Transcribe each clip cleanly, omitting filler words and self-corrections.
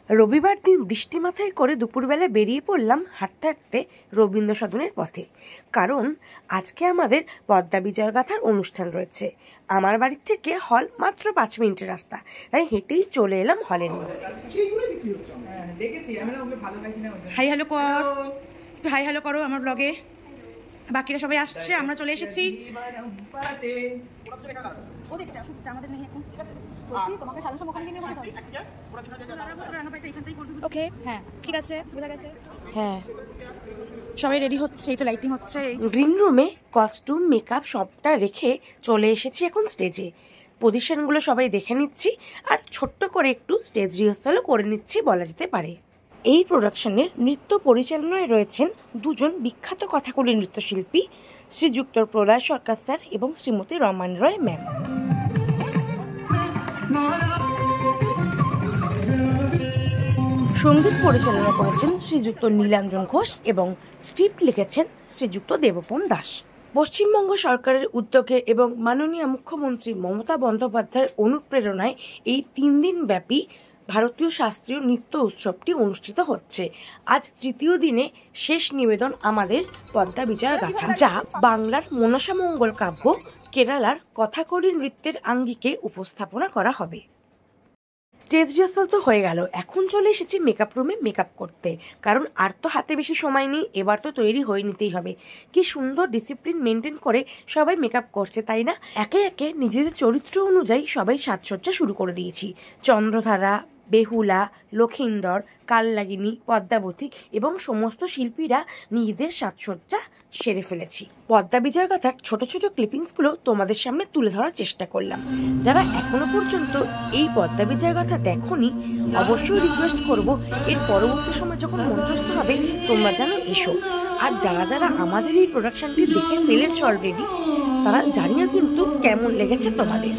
রবিবার দিন বৃষ্টি মাথায় করে দুপুরবেলা বেরিয়ে পড়লাম হাঁটতে হাঁটতে রবীন্দ্র সদনের পথে। কারণ আজকে আমাদের পদ্মা বিজয় গাথার অনুষ্ঠান রয়েছে। আমার বাড়ির থেকে হল মাত্র 5 মিনিটের রাস্তা, তাই হেঁটেই চলে এলাম হলের মধ্যে। হাই হ্যালো কর, একটু হাই হ্যালো করো আমার ব্লগে। বাকিরা সবাই আসছে, আমরা চলে এসেছি। ওকে, হ্যাঁ ঠিক আছে, বোঝা গেছে। হ্যাঁ, সবাই রেডি হচ্ছে, এই তো লাইটিং হচ্ছে। গ্রিন রুমে কস্টিউম মেকআপ সবটা রেখে চলে এসেছি এখন স্টেজে। পজিশনগুলো সবাই দেখে নিচ্ছি আর ছোট্ট করে একটু স্টেজ রিহার্সালও করে নিচ্ছি বলা যেতে পারে। এই প্রোডাকশনের নৃত্য পরিচালনায় রয়েছেন দুজন বিখ্যাত কথাকলি নৃত্যশিল্পী, শ্রীযুক্ত প্রলয় সরকার স্যার এবং শ্রীমতী রমান রয় ম্যাম। সঙ্গীত পরিচালনা করেছেন শ্রীযুক্ত নীলাঞ্জন ঘোষ এবং স্ক্রিপ্ট লিখেছেন শ্রীযুক্ত দেবপন দাস। পশ্চিমবঙ্গ সরকারের উদ্যোগে এবং মাননীয় মুখ্যমন্ত্রী মমতা বন্দ্যোপাধ্যায়ের অনুপ্রেরণায় এই 3 দিন ব্যাপী ভারতীয় শাস্ত্রীয় নৃত্য উৎসবটি অনুষ্ঠিত হচ্ছে। আজ তৃতীয় দিনে শেষ নিবেদন আমাদের পদ্মা বিজয় গাথা, যা বাংলার মনসা মঙ্গল কাব্য কেরালার কথাকলি নৃত্যের আঙ্গিকে উপস্থাপনা করা হবে। স্টেজ রিহার্সাল তো হয়ে গেল, এখন চলে এসেছি মেকআপ রুমে মেকআপ করতে। কারণ আর তো হাতে বেশি সময় নেই, এবার তো তৈরি হয়ে নিতেই হবে। কি সুন্দর ডিসিপ্লিন মেনটেন করে সবাই মেকআপ করছে, তাই না? একে একে নিজেদের চরিত্র অনুযায়ী সবাই সাজসজ্জা শুরু করে দিয়েছি। চন্দ্রধারা, বেহুলা, লক্ষিন্দর, কালনাগিনী, পদ্মাবতী এবং সমস্ত শিল্পীরা নিজেদের সাজসজ্জা সেরে ফেলেছি। পদ্মা বিজয় গাথার ছোট ছোট ক্লিপিংসগুলো তোমাদের সামনে তুলে ধরার চেষ্টা করলাম। যারা এখনো পর্যন্ত এই পদ্মা বিজয় গাথা দেখোনি, অবশ্যই রিকোয়েস্ট করব এর পরবর্তী সময় যখন মঞ্চস্থ হবে তোমরা যেন এসো। আর যারা যারা আমাদের এই প্রোডাকশনটি দেখে ফেলেছ অলরেডি, তারা জানিও কিন্তু কেমন লেগেছে তোমাদের।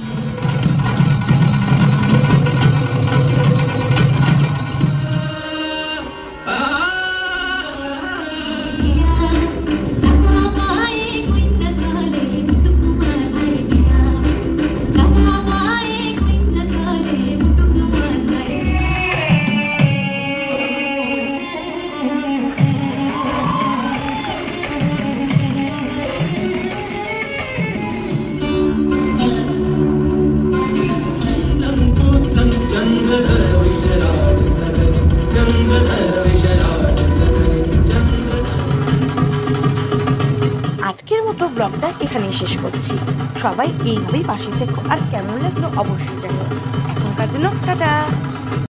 আজকের মতো ব্লগটা এখানেই শেষ করছি। সবাই এইভাবেই পাশে থেকো, আর কেমন লাগলো অবশ্যই জানাও। এখনকার জন্য টাটা।